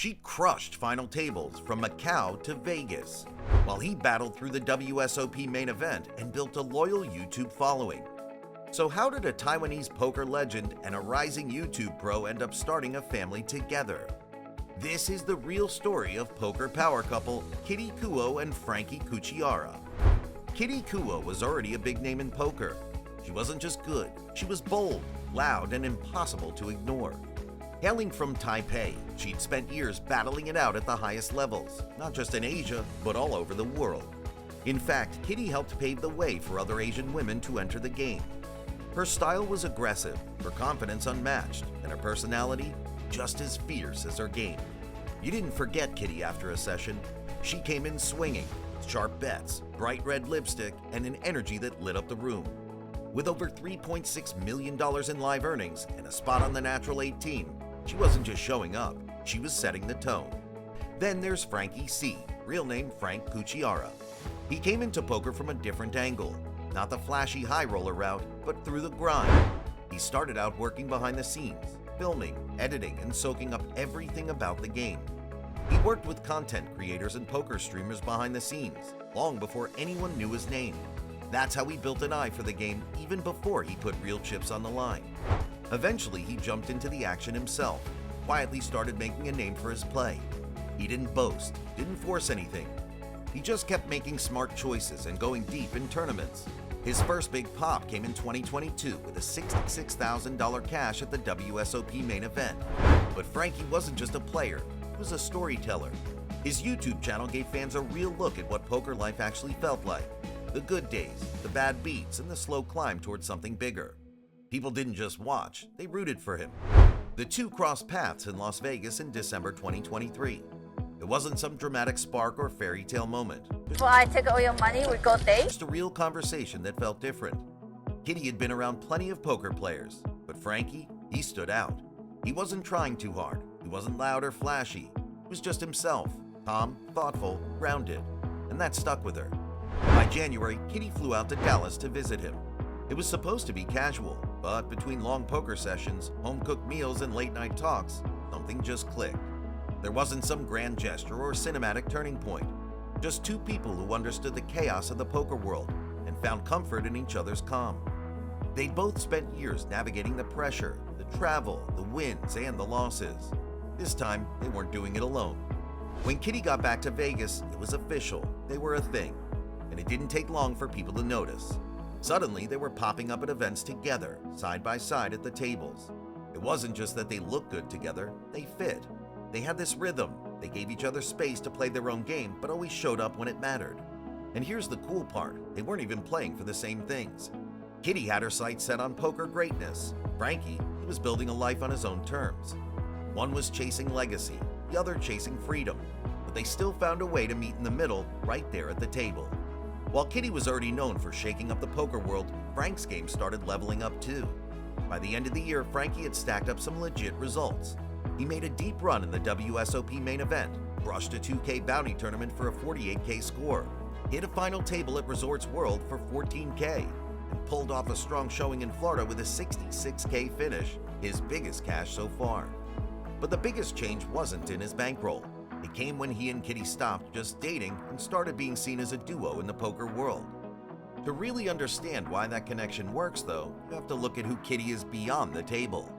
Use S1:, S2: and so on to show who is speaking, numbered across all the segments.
S1: She crushed final tables from Macau to Vegas, while he battled through the WSOP main event and built a loyal YouTube following. So how did a Taiwanese poker legend and a rising YouTube pro end up starting a family together? This is the real story of poker power couple Kitty Kuo and Frankie Cucciarra. Kitty Kuo was already a big name in poker. She wasn't just good, she was bold, loud, and impossible to ignore. Hailing from Taipei, she'd spent years battling it out at the highest levels, not just in Asia, but all over the world. In fact, Kitty helped pave the way for other Asian women to enter the game. Her style was aggressive, her confidence unmatched, and her personality just as fierce as her game. You didn't forget Kitty after a session. She came in swinging, sharp bets, bright red lipstick, and an energy that lit up the room. With over $3.6 million in live earnings and a spot on the Natural 8 team, she wasn't just showing up, she was setting the tone. Then there's Frankie C., real name Frank Cucciarra. He came into poker from a different angle, not the flashy high roller route, but through the grind. He started out working behind the scenes, filming, editing, and soaking up everything about the game. He worked with content creators and poker streamers behind the scenes, long before anyone knew his name. That's how he built an eye for the game even before he put real chips on the line. Eventually, he jumped into the action himself, quietly started making a name for his play. He didn't boast, didn't force anything. He just kept making smart choices and going deep in tournaments. His first big pop came in 2022 with a $66,000 cash at the WSOP main event. But Frankie wasn't just a player, he was a storyteller. His YouTube channel gave fans a real look at what poker life actually felt like. The good days, the bad beats, and the slow climb towards something bigger. People didn't just watch, they rooted for him. The two crossed paths in Las Vegas in December 2023. It wasn't some dramatic spark or fairy tale moment.
S2: Well, I take all your money, we go date.
S1: Just a real conversation that felt different. Kitty had been around plenty of poker players, but Frankie, he stood out. He wasn't trying too hard. He wasn't loud or flashy. He was just himself, calm, thoughtful, grounded, and that stuck with her. By January, Kitty flew out to Dallas to visit him. It was supposed to be casual, but between long poker sessions, home-cooked meals, and late-night talks, something just clicked. There wasn't some grand gesture or cinematic turning point, just two people who understood the chaos of the poker world and found comfort in each other's calm. They'd both spent years navigating the pressure, the travel, the wins, and the losses. This time, they weren't doing it alone. When Kitty got back to Vegas, it was official. They were a thing, and it didn't take long for people to notice. Suddenly, they were popping up at events together, side by side at the tables. It wasn't just that they looked good together, they fit. They had this rhythm. They gave each other space to play their own game, but always showed up when it mattered. And here's the cool part, they weren't even playing for the same things. Kitty had her sights set on poker greatness. Frankie, he was building a life on his own terms. One was chasing legacy, the other chasing freedom, but they still found a way to meet in the middle, right there at the table. While Kitty was already known for shaking up the poker world, Frank's game started leveling up too. By the end of the year, Frankie had stacked up some legit results. He made a deep run in the WSOP main event, brushed a 2K bounty tournament for a 48K score, hit a final table at Resorts World for 14K, and pulled off a strong showing in Florida with a 66K finish, his biggest cash so far. But the biggest change wasn't in his bankroll. It came when he and Kitty stopped just dating and started being seen as a duo in the poker world. To really understand why that connection works, though, you have to look at who Kitty is beyond the table.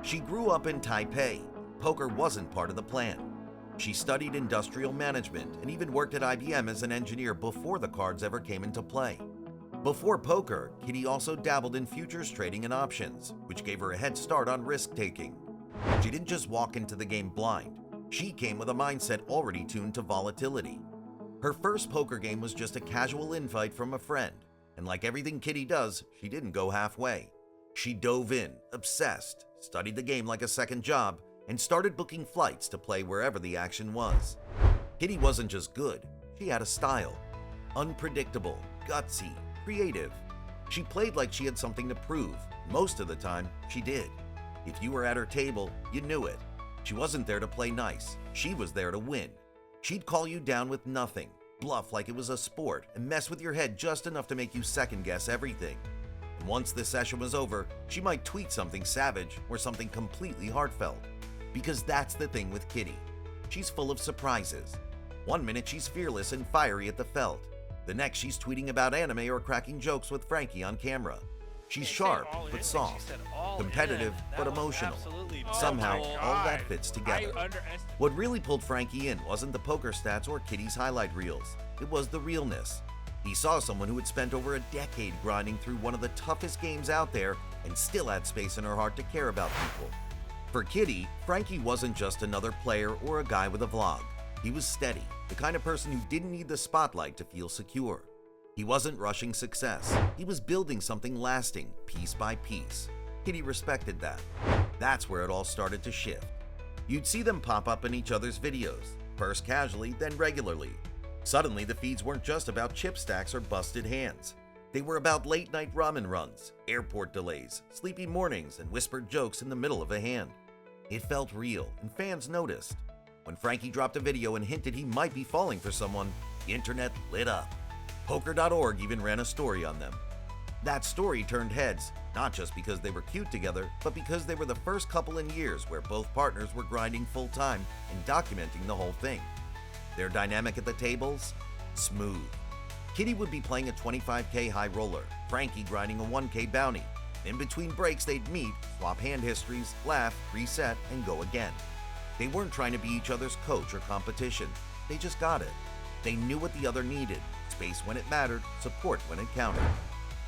S1: She grew up in Taipei. Poker wasn't part of the plan. She studied industrial management and even worked at IBM as an engineer before the cards ever came into play. Before poker, Kitty also dabbled in futures trading and options, which gave her a head start on risk-taking. She didn't just walk into the game blind. She came with a mindset already tuned to volatility. Her first poker game was just a casual invite from a friend, and like everything Kitty does, she didn't go halfway. She dove in, obsessed, studied the game like a second job, and started booking flights to play wherever the action was. Kitty wasn't just good, she had a style. Unpredictable, gutsy, creative. She played like she had something to prove. Most of the time, she did. If you were at her table, you knew it. She wasn't there to play nice, she was there to win. She'd call you down with nothing, bluff like it was a sport, and mess with your head just enough to make you second-guess everything. And once the session was over, she might tweet something savage or something completely heartfelt. Because that's the thing with Kitty. she's full of surprises. One minute she's fearless and fiery at the felt. The next she's tweeting about anime or cracking jokes with Frankie on camera. She's sharp but soft, competitive but emotional. Somehow, all that fits together. What really pulled Frankie in wasn't the poker stats or Kitty's highlight reels. It was the realness. He saw someone who had spent over a decade grinding through one of the toughest games out there and still had space in her heart to care about people. For Kitty, Frankie wasn't just another player or a guy with a vlog. He was steady, the kind of person who didn't need the spotlight to feel secure. He wasn't rushing success. He was building something lasting, piece by piece. Kitty respected that. That's where it all started to shift. You'd see them pop up in each other's videos, first casually, then regularly. Suddenly, the feeds weren't just about chip stacks or busted hands. They were about late-night ramen runs, airport delays, sleepy mornings, and whispered jokes in the middle of a hand. It felt real, and fans noticed. When Frankie dropped a video and hinted he might be falling for someone, the internet lit up. Poker.org even ran a story on them. That story turned heads, not just because they were cute together, but because they were the first couple in years where both partners were grinding full-time and documenting the whole thing. Their dynamic at the tables? Smooth. Kitty would be playing a 25K high roller, Frankie grinding a 1K bounty. In between breaks, they'd meet, swap hand histories, laugh, reset, and go again. They weren't trying to be each other's coach or competition. They just got it. They knew what the other needed, space when it mattered, support when it counted.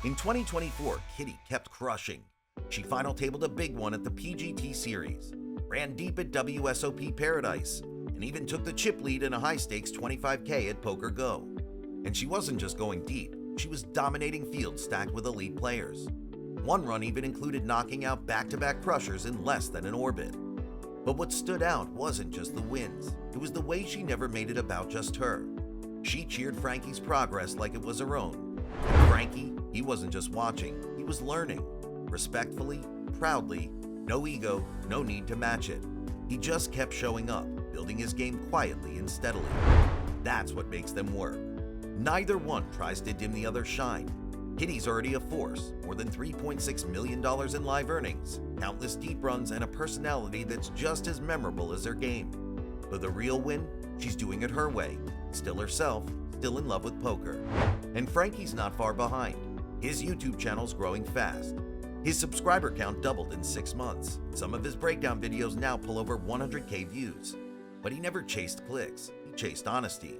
S1: In 2024, Kitty kept crushing. She final tabled a big one at the PGT Series, ran deep at WSOP Paradise, and even took the chip lead in a high-stakes 25K at Poker Go. And she wasn't just going deep, she was dominating fields stacked with elite players. One run even included knocking out back-to-back crushers in less than an orbit. But what stood out wasn't just the wins, it was the way she never made it about just her. She cheered Frankie's progress like it was her own. And Frankie, he wasn't just watching, he was learning. Respectfully, proudly, no ego, no need to match it. He just kept showing up, building his game quietly and steadily. That's what makes them work. Neither one tries to dim the other's shine. Kitty's already a force, more than $3.6 million in live earnings, countless deep runs, and a personality that's just as memorable as her game. But the real win? She's doing it her way, still herself, still in love with poker. And Frankie's not far behind. His YouTube channel's growing fast. His subscriber count doubled in 6 months. Some of his breakdown videos now pull over 100K views. But he never chased clicks, he chased honesty.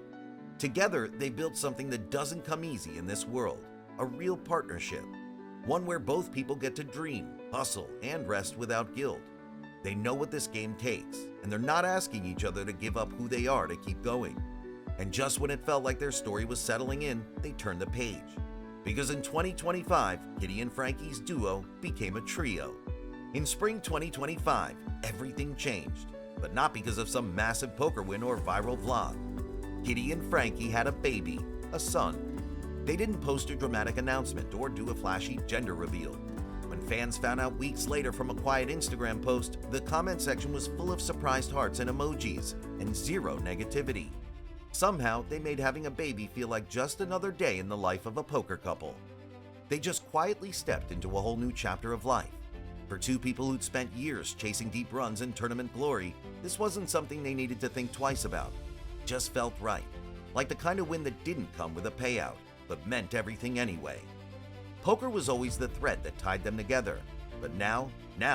S1: Together, they built something that doesn't come easy in this world, a real partnership. One where both people get to dream, hustle, and rest without guilt. They know what this game takes, and they're not asking each other to give up who they are to keep going. And just when it felt like their story was settling in, they turned the page. Because in 2025, Kitty and Frankie's duo became a trio. In spring 2025, everything changed, but not because of some massive poker win or viral vlog. Kitty and Frankie had a baby, a son. They didn't post a dramatic announcement or do a flashy gender reveal. When fans found out weeks later from a quiet Instagram post, the comment section was full of surprised hearts and emojis, and zero negativity. Somehow, they made having a baby feel like just another day in the life of a poker couple. They just quietly stepped into a whole new chapter of life. For two people who'd spent years chasing deep runs and tournament glory, this wasn't something they needed to think twice about. It just felt right, like the kind of win that didn't come with a payout, but meant everything anyway. Poker was always the thread that tied them together, but now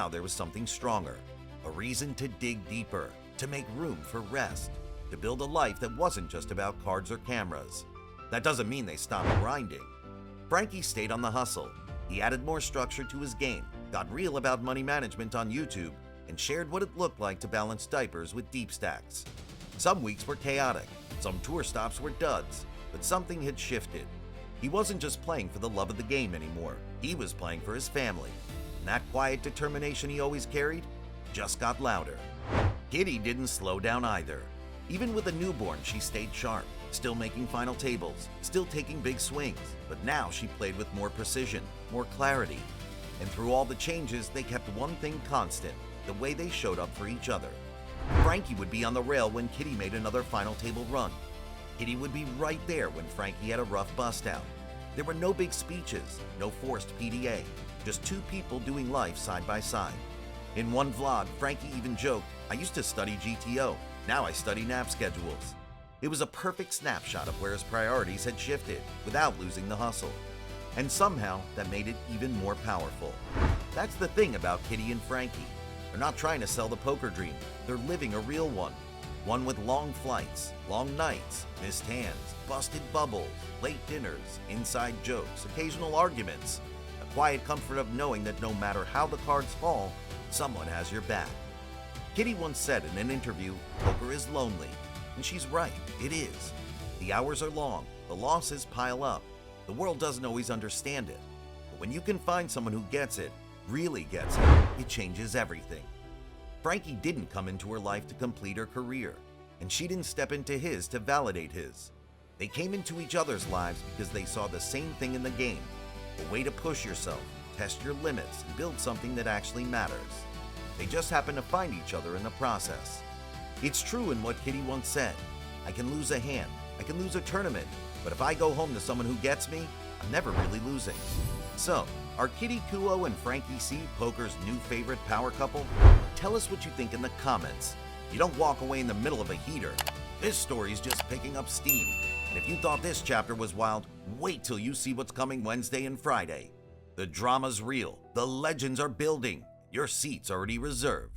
S1: there was something stronger, a reason to dig deeper, to make room for rest, to build a life that wasn't just about cards or cameras. That doesn't mean they stopped grinding. Frankie stayed on the hustle. He added more structure to his game, got real about money management on YouTube, and shared what it looked like to balance diapers with deep stacks. Some weeks were chaotic, some tour stops were duds, but something had shifted. He wasn't just playing for the love of the game anymore, he was playing for his family. And that quiet determination he always carried just got louder. Kitty didn't slow down either. Even with a newborn, she stayed sharp, still making final tables, still taking big swings, but now she played with more precision, more clarity. And through all the changes, they kept one thing constant, the way they showed up for each other. Frankie would be on the rail when Kitty made another final table run. Kitty would be right there when Frankie had a rough bust out. There were no big speeches, no forced PDA, just two people doing life side by side. In one vlog, Frankie even joked, "I used to study GTO. Now I study nap schedules. It was a perfect snapshot of where his priorities had shifted without losing the hustle. And somehow that made it even more powerful. That's the thing about Kitty and Frankie. They're not trying to sell the poker dream. They're living a real one. One with long flights, long nights, missed hands, busted bubbles, late dinners, inside jokes, occasional arguments. The quiet comfort of knowing that no matter how the cards fall, someone has your back. Kitty once said in an interview, "Poker is lonely." And she's right, it is. The hours are long, the losses pile up. The world doesn't always understand it. But when you can find someone who gets it, really gets it changes everything. Frankie didn't come into her life to complete her career, and she didn't step into his to validate his. They came into each other's lives because they saw the same thing in the game, a way to push yourself, test your limits, and build something that actually matters. They just happened to find each other in the process. It's true in what Kitty once said, "I can lose a hand, I can lose a tournament, but if I go home to someone who gets me, I'm never really losing." So, are Kitty Kuo and Frankie C poker's new favorite power couple? Tell us what you think in the comments. You don't walk away in the middle of a heater. This story's just picking up steam. And if you thought this chapter was wild, wait till you see what's coming Wednesday and Friday. The drama's real, the legends are building, your seat's already reserved.